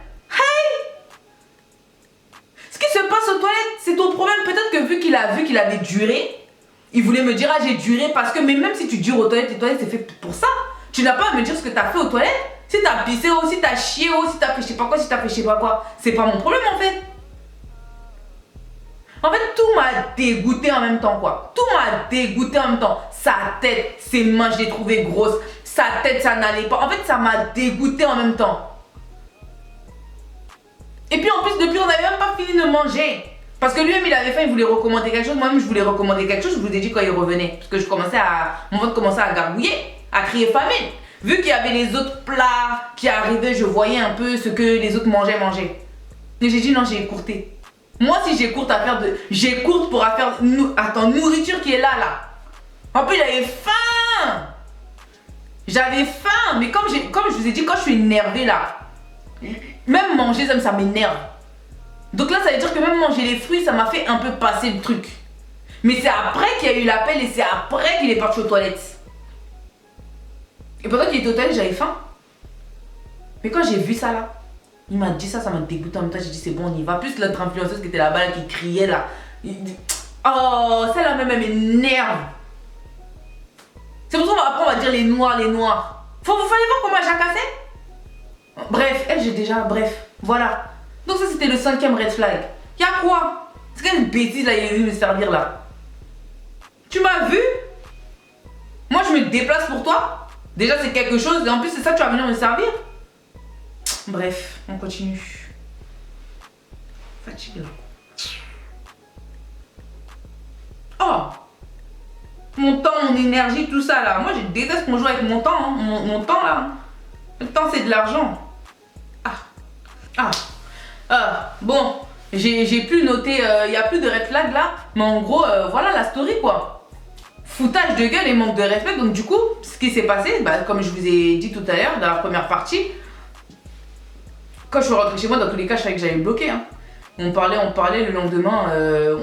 Ce qui se passe aux toilettes, c'est ton problème. Peut-être que vu qu'il avait duré, il voulait me dire ah j'ai duré parce que, mais même si tu dures aux toilettes, les toilettes c'est fait pour ça. Tu n'as pas à me dire ce que tu as fait aux toilettes. Si t'as pissé ou si t'as chié ou si t'as fait je sais pas quoi, si t'as fait je sais pas quoi, c'est pas mon problème en fait. En fait, tout m'a dégoûté en même temps, quoi. Tout m'a dégoûté en même temps. Sa tête, ses mains, je l'ai trouvée grosse. Sa tête, ça n'allait pas. En fait, ça m'a dégoûté en même temps. Et puis en plus, depuis, on n'avait même pas fini de manger. Parce que lui-même, il avait faim, il voulait recommander quelque chose. Moi-même, je voulais recommander quelque chose. Je vous ai dit quand il revenait. Parce que mon ventre commençait à gargouiller, à crier famine. Vu qu'il y avait les autres plats qui arrivaient, je voyais un peu ce que les autres mangeaient. Et j'ai dit non, j'ai écourté. Moi, si j'écourte j'écourte pour affaire. Attends, nourriture qui est là. En plus, j'avais faim. J'avais faim. Mais comme je vous ai dit, quand je suis énervée là, même manger, ça m'énerve. Donc là, ça veut dire que même manger les fruits, ça m'a fait un peu passer le truc. Mais c'est après qu'il y a eu l'appel et c'est après qu'il est parti aux toilettes. Et pendant qu'il était aux toilettes, j'avais faim. Mais quand j'ai vu ça là, il m'a dit ça m'a dégoûté en même temps. J'ai dit c'est bon, on y va. Plus l'autre influenceuse qui était là-bas, là, qui criait là. Oh, celle-là même, elle m'énerve. C'est pour ça qu'après on va dire les noirs. Vous fallait voir comment elle jacassait. Bref, bref, voilà. Donc ça c'était le 5e red flag. Y'a quoi? C'est quelle bêtise là, il est venu me servir là. Tu m'as vu? Moi je me déplace pour toi. Déjà c'est quelque chose et en plus c'est ça que tu vas venir me servir. Bref, on continue. Fatigue là. Oh! Mon temps, mon énergie, tout ça là. Moi je déteste qu'on joue avec mon temps. Hein. Mon temps là. Le temps c'est de l'argent. Bon, j'ai plus noté, il n'y a plus de red flag là. Mais en gros, voilà la story quoi. Foutage de gueule et manque de respect. Donc du coup, ce qui s'est passé, comme je vous ai dit tout à l'heure dans la première partie, quand je suis rentrée chez moi, dans tous les cas, je savais que j'allais bloquer. Hein. On parlait le lendemain,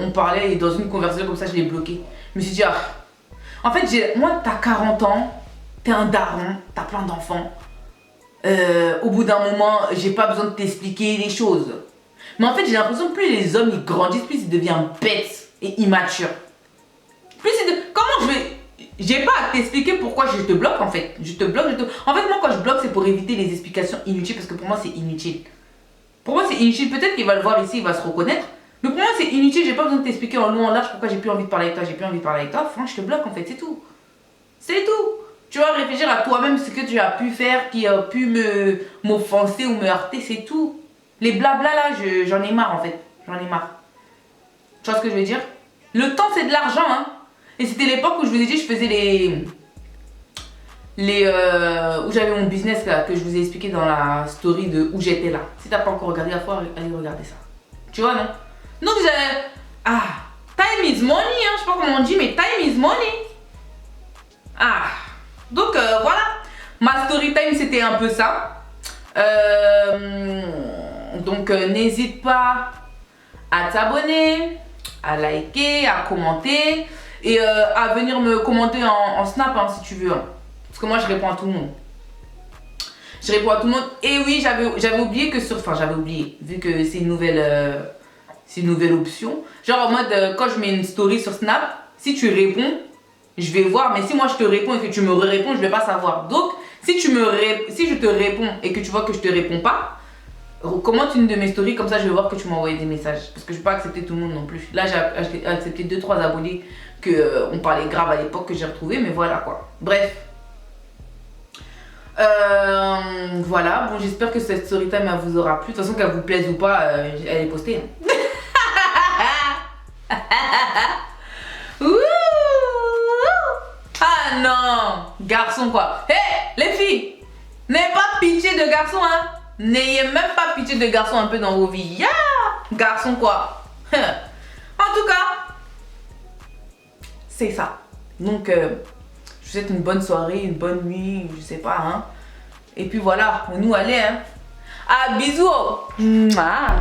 on parlait et dans une conversation comme ça, je l'ai bloqué. Je me suis dit, en fait, moi, t'as 40 ans, t'es un daron, t'as plein d'enfants. Au bout d'un moment, j'ai pas besoin de t'expliquer les choses. Mais en fait, j'ai l'impression que plus les hommes ils grandissent, plus ils deviennent bêtes et immatures. Comment je vais. J'ai pas à t'expliquer pourquoi je te bloque en fait. Je te bloque, En fait, moi quand je bloque, c'est pour éviter les explications inutiles parce que pour moi c'est inutile. Pour moi c'est inutile. Peut-être qu'il va le voir ici, il va se reconnaître. Mais pour moi c'est inutile, j'ai pas besoin de t'expliquer en long en large pourquoi j'ai plus envie de parler avec toi, Franchement, je te bloque en fait, c'est tout. C'est tout. Tu vas réfléchir à toi-même ce que tu as pu faire qui a pu m'offenser ou me heurter, c'est tout. Les blabla là, j'en ai marre en fait. J'en ai marre. Tu vois ce que je veux dire? Le temps c'est de l'argent hein. Et c'était l'époque où je vous ai dit je faisais où j'avais mon business là, que je vous ai expliqué dans la story de où j'étais là. Si t'as pas encore regardé la fois, allez regarder ça. Tu vois non? Donc time is money hein, je sais pas comment on dit mais time is money. Donc voilà, ma story time c'était un peu ça. Donc n'hésite pas à t'abonner, à liker, à commenter et à venir me commenter en snap hein, si tu veux. Hein. Parce que moi je réponds à tout le monde. Je réponds à tout le monde. Et oui, j'avais oublié que j'avais oublié, vu que c'est une nouvelle option. Genre en mode quand je mets une story sur Snap, si tu réponds, je vais voir, mais si moi je te réponds et que tu me réponds, je vais pas savoir. Donc, si je te réponds et que tu vois que je te réponds pas, commente une de mes stories, comme ça je vais voir que tu m'as envoyé des messages. Parce que je vais pas accepter tout le monde non plus. Là, j'ai accepté 2-3 abonnés on parlait grave à l'époque que j'ai retrouvé, mais voilà quoi. Bref. Voilà, bon j'espère que cette story time elle vous aura plu. De toute façon qu'elle vous plaise ou pas, elle est postée. Hein. Ah non, garçon quoi. Hé, les filles, n'ayez pas pitié de garçons hein. N'ayez même pas pitié de garçons un peu dans vos vies. Yeah, garçon quoi. En tout cas, c'est ça. Donc, je vous souhaite une bonne soirée, une bonne nuit, je sais pas hein. Et puis voilà, on nous allait hein. Ah bisous. Mouah.